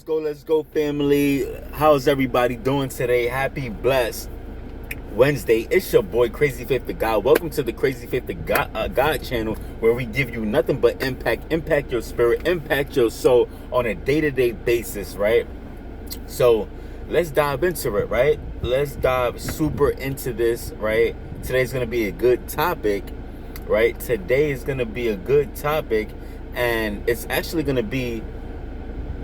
let's go, family. How's everybody doing today? Happy, blessed Wednesday. It's your boy, Crazy Faith of God. Welcome to the Crazy Faith of God channel, where we give you nothing but impact your spirit, impact your soul on a day-to-day basis, right? So let's dive into it, right? Let's dive super into this, right? Today's going to be a good topic, right? Today is going to be a good topic, and it's actually going to be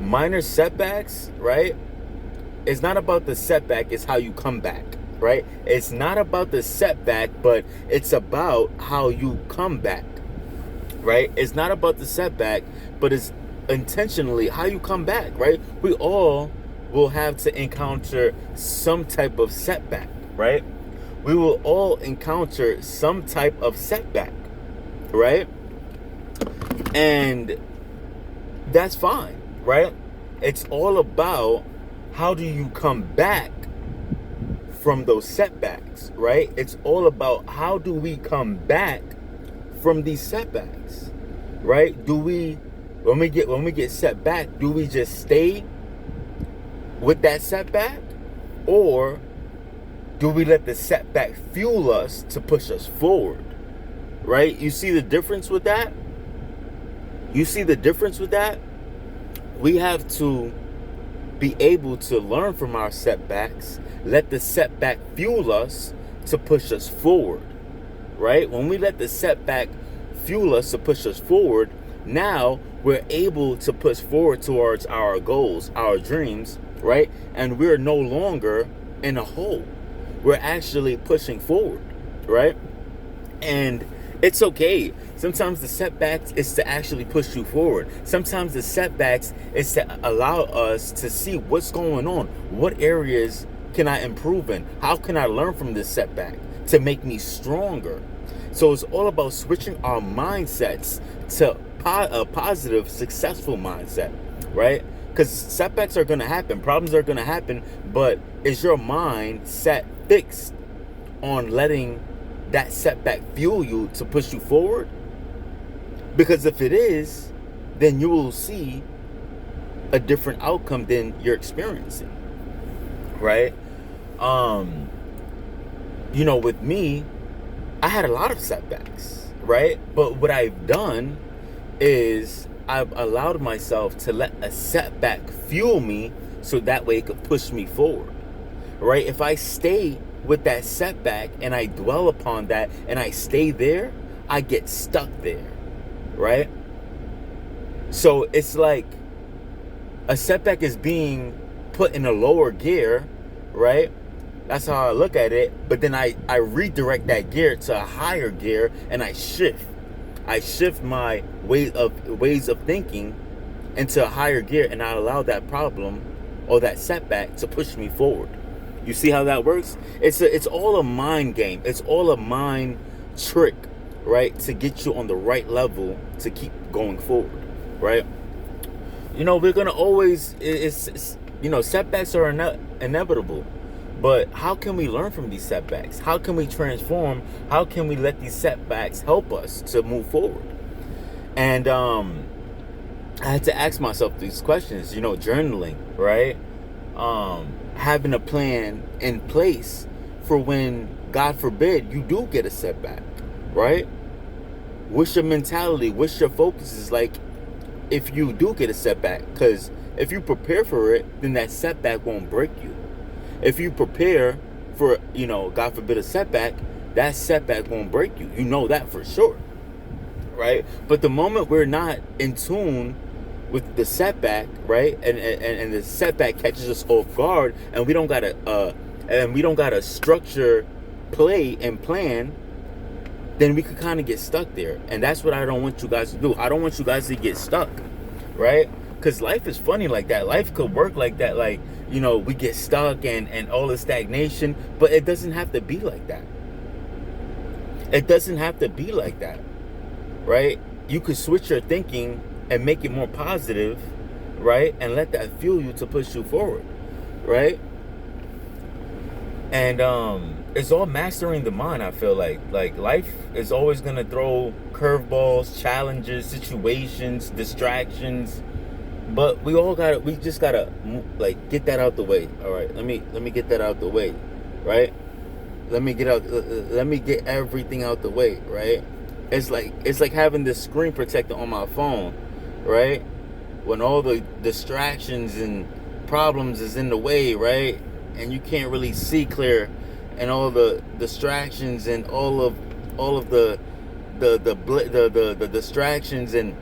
minor setbacks, right? It's not about the setback, it's how you come back, right? It's not about the setback, but it's about how you come back, right? It's not about the setback, but it's intentionally how you come back, right? We all will have to encounter some type of setback, right? We will all encounter some type of setback, right? And that's fine, right? It's all about how do you come back from those setbacks, right? It's all about how do we come back from these setbacks, right? Do we, when we get set back, do we just stay with that setback, or do we let the setback fuel us to push us forward, right? You see the difference with that? You see the difference with that? We have to be able to learn from our setbacks, let the setback fuel us to push us forward, right? When we let the setback fuel us to push us forward, now we're able to push forward towards our goals, our dreams, right? And we're no longer in a hole. We're actually pushing forward, right? And it's okay. Sometimes the setbacks is to actually push you forward. Sometimes the setbacks is to allow us to see what's going on. What areas can I improve in? How can I learn from this setback to make me stronger? So it's all about switching our mindsets to a positive, successful mindset, right? Because setbacks are going to happen. Problems are going to happen. But is your mind set fixed on letting that setback fuel you to push you forward? Because if it is, then you will see a different outcome than you're experiencing, right? With me, I had a lot of setbacks, right? But what I've done is I've allowed myself to let a setback fuel me, so that way it could push me forward, right? If I stay with that setback and I dwell upon that and I stay there, I get stuck there, right? So it's like a setback is being put in a lower gear, right? That's how I look at it. But then I redirect that gear to a higher gear, and I shift my ways of thinking into a higher gear, and I allow that problem or that setback to push me forward. You see how that works? It's all a mind game. It's all a mind trick, right? To get you on the right level to keep going forward, right? We're gonna always, setbacks are inevitable. But how can we learn from these setbacks? How can we transform? How can we let these setbacks help us to move forward? And I had to ask myself these questions, journaling, right? Having a plan in place for when, God forbid, you do get a setback, right? What's your mentality? What's your focus is like if you do get a setback? Because if you prepare for it, then that setback won't break you. If you prepare for, God forbid, a setback, that setback won't break you. You know that for sure, right? But the moment we're not in tune with the setback, right, and the setback catches us off guard, and we don't got a structure, play and plan, then we could kind of get stuck there. And that's what I don't want you guys to do. I don't want you guys to get stuck, right? Because life is funny like that. Life could work like that, like, we get stuck and all the stagnation, but it doesn't have to be like that. It doesn't have to be like that, right? You could switch your thinking and make it more positive, right? And let that fuel you to push you forward, right? And it's all mastering the mind. I feel like life is always gonna throw curveballs, challenges, situations, distractions, But we just gotta like get that out the way. All right, let me get that out the way, right? Let me get everything out the way, right? It's like having this screen protector on my phone, right? When all the distractions and problems is in the way, right? And you can't really see clear, and all the distractions and all of the distractions and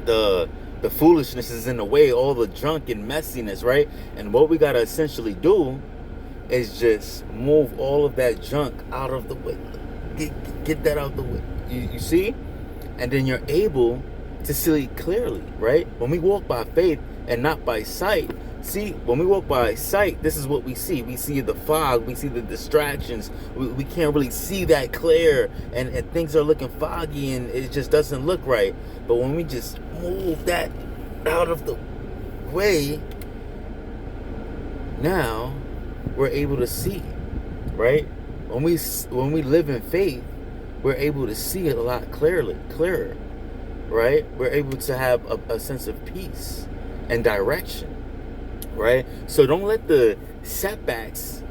the foolishness is in the way, all the junk and messiness, right? And what we gotta essentially do is just move all of that junk out of the way. Get that out the way. You see? And then you're able to see clearly, right? When we walk by faith and not by sight, see, when we walk by sight, this is what we see. We see the fog, we see the distractions. We can't really see that clear, and things are looking foggy, and it just doesn't look right. But when we just move that out of the way, now we're able to see, right? When we live in faith, we're able to see it a lot clearer, right? We're able to have a sense of peace and direction, right? So don't let the setbacks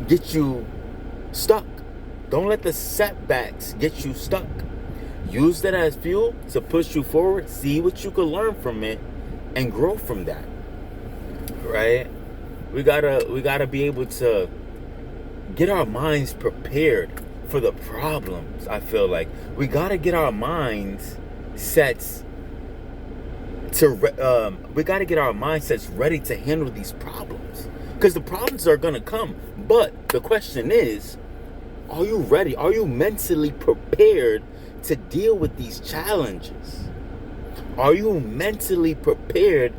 get you stuck. Don't let the setbacks get you stuck. Use that as fuel to push you forward. See what you can learn from it and grow from that, right? We gotta be able to get our minds prepared for the problems. I feel like we gotta get our minds sets to we gotta get our mindsets ready to handle these problems, because the problems are gonna come. But the question is, are you ready? Are you mentally prepared to deal with these challenges? Are you mentally prepared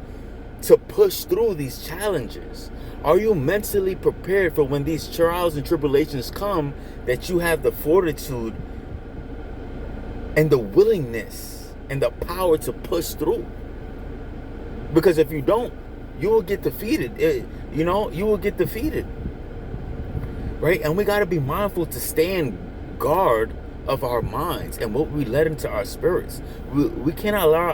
to push through these challenges? Are you mentally prepared for when these trials and tribulations come, that you have the fortitude and the willingness and the power to push through? Because if you don't, you will get defeated. You will get defeated. Right? And we got to be mindful to stand guard of our minds and what we let into our spirits. We can't allow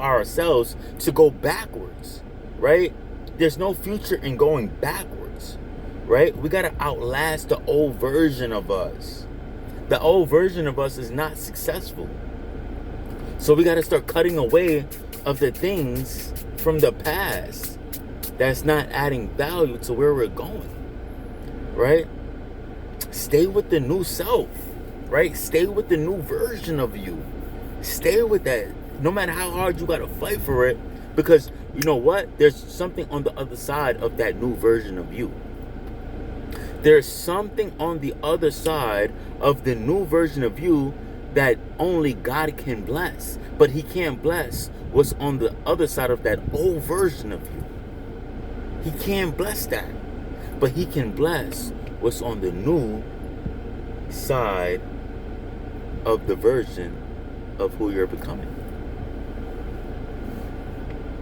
ourselves to go backwards, right? There's no future in going backwards, right? We got to outlast the old version of us. The old version of us is not successful. So we got to start cutting away of the things from the past that's not adding value to where we're going, right? Stay with the new self, right? Stay with the new version of you. Stay with that, no matter how hard you got to fight for it, because you know what? There's something on the other side of that new version of you. There's something on the other side of the new version of you that only God can bless. But He can't bless what's on the other side of that old version of you. He can't bless that. But He can bless what's on the new side of the version of who you're becoming.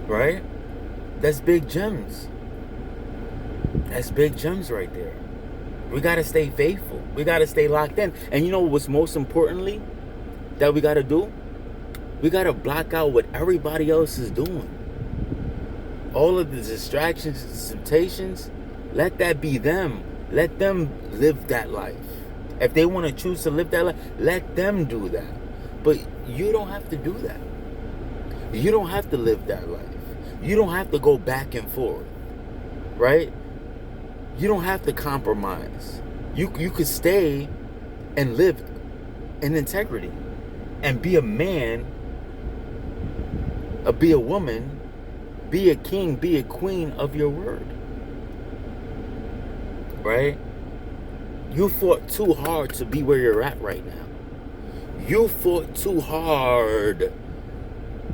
Right? That's big gems. That's big gems right there. We got to stay faithful. We got to stay locked in. And you know what's most importantly that we got to do? We got to block out what everybody else is doing. All of the distractions and temptations, let that be them. Let them live that life. If they want to choose to live that life, let them do that. But you don't have to do that. You don't have to live that life. You don't have to go back and forth, right? You don't have to compromise. You could stay and live in integrity and be a man, be a woman, be a king, be a queen of your word, right? You fought too hard to be where you're at right now. You fought too hard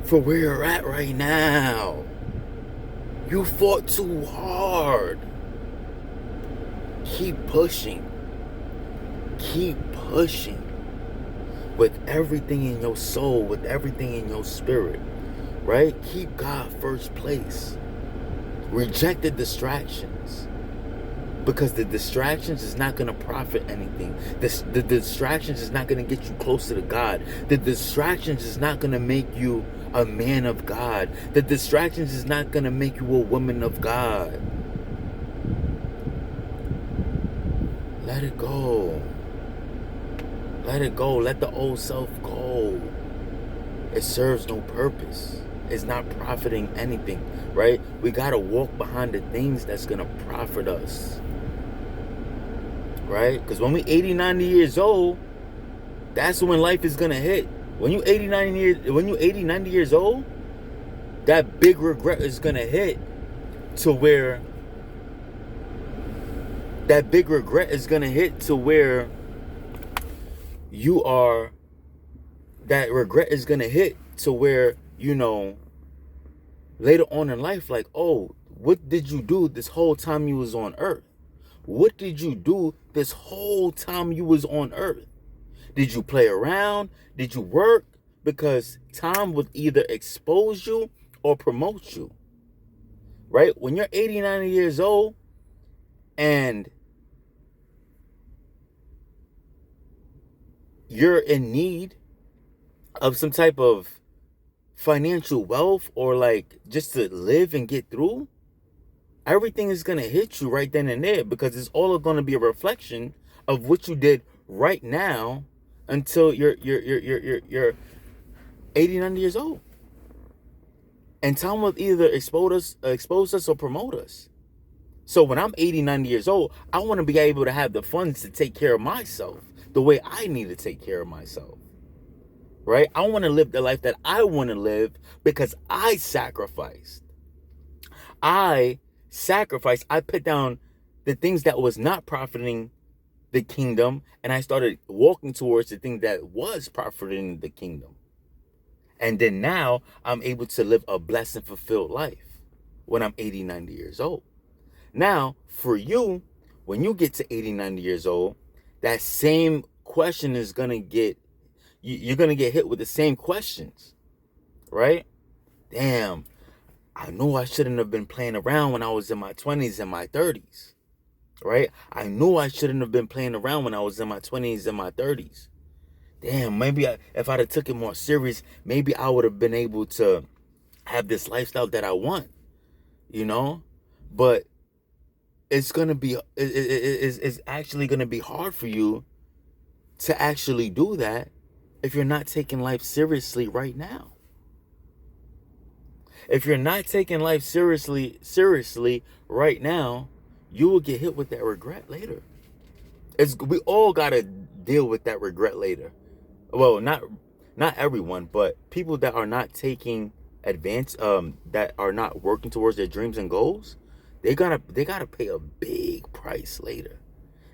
for where you're at right now. You fought too hard. Keep pushing. Keep pushing. With everything in your soul, with everything in your spirit. Right? Keep God first place. Reject the distractions. Because the distractions is not going to profit anything. The distractions is not going to get you closer to God. The distractions is not going to make you a man of God. The distractions is not going to make you a woman of God. Let it go. Let it go. Let the old self go. It serves no purpose. It's not profiting anything, right? We got to walk behind the things that's going to profit us, right? Because when we 80, 90 years old, that's when life is going to hit. When you 80, 90 years old, that big regret is going to hit to where you are, that regret is going to hit to where, later on in life, like, oh, what did you do this whole time you was on earth? What did you do this whole time you was on earth? Did you play around? Did you work? Because time would either expose you or promote you, right? When you're 80, 90 years old and you're in need of some type of financial wealth, or like just to live and get through, everything is going to hit you right then and there, because it's all going to be a reflection of what you did right now until you're 80, 90 years old. And time will either expose us or promote us. So when I'm 80, 90 years old, I want to be able to have the funds to take care of myself the way I need to take care of myself. Right? I want to live the life that I want to live because I sacrificed. I put down the things that was not profiting the kingdom, and I started walking towards the thing that was profiting the kingdom. And then now I'm able to live a blessed and fulfilled life when I'm 80, 90 years old. Now, for you, when you get to 80, 90 years old, that same question is going to get, you're going to get hit with the same questions, right? Damn, I know I shouldn't have been playing around when I was in my 20s and my 30s, right? I knew I shouldn't have been playing around when I was in my 20s and my 30s. Damn, maybe if I'd have took it more serious, maybe I would have been able to have this lifestyle that I want, But it's going to be, it's actually going to be hard for you to actually do that if you're not taking life seriously right now. If you're not taking life seriously right now, you will get hit with that regret later. We all got to deal with that regret later. Well, not everyone, but people that are not taking advance, that are not working towards their dreams and goals, they gotta pay a big price later.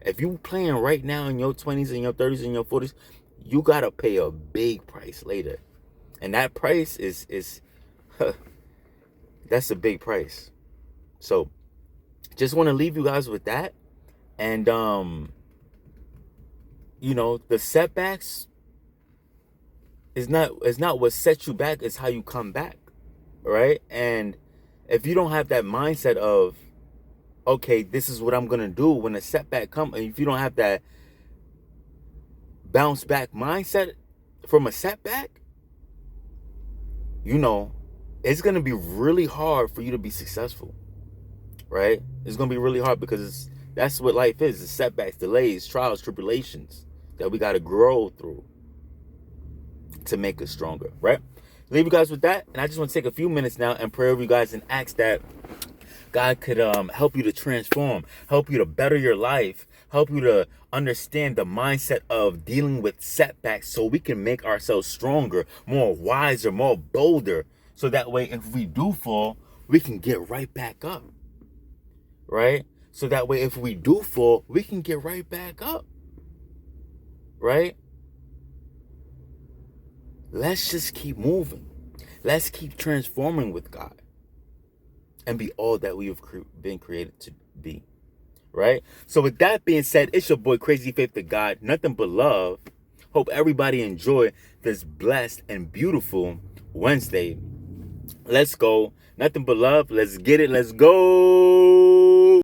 If you playing right now in your 20s and your 30s and your 40s, you gotta pay a big price later, and that price is that's a big price. So, just want to leave you guys with that, and the setbacks is not what sets you back, it's how you come back, right? And if you don't have that mindset of, okay, this is what I'm gonna do when a setback comes, and if you don't have that bounce back mindset from a setback, it's gonna be really hard for you to be successful, right? It's gonna be really hard because that's what life is. It's setbacks, delays, trials, tribulations that we gotta grow through to make us stronger, right? Leave you guys with that, and I just want to take a few minutes now and pray over you guys and ask that God could help you to transform, help you to better your life, help you to understand the mindset of dealing with setbacks so we can make ourselves stronger, more wiser, more bolder, so that way if we do fall, we can get right back up, right? So that way if we do fall, we can get right back up, right? Let's just keep moving. Let's keep transforming with God and be all that we have been created to be, right? So with that being said, it's your boy Crazy Faith to God, nothing but love. Hope everybody enjoy this blessed and beautiful Wednesday. Let's go. Nothing but love. Let's get it. Let's go.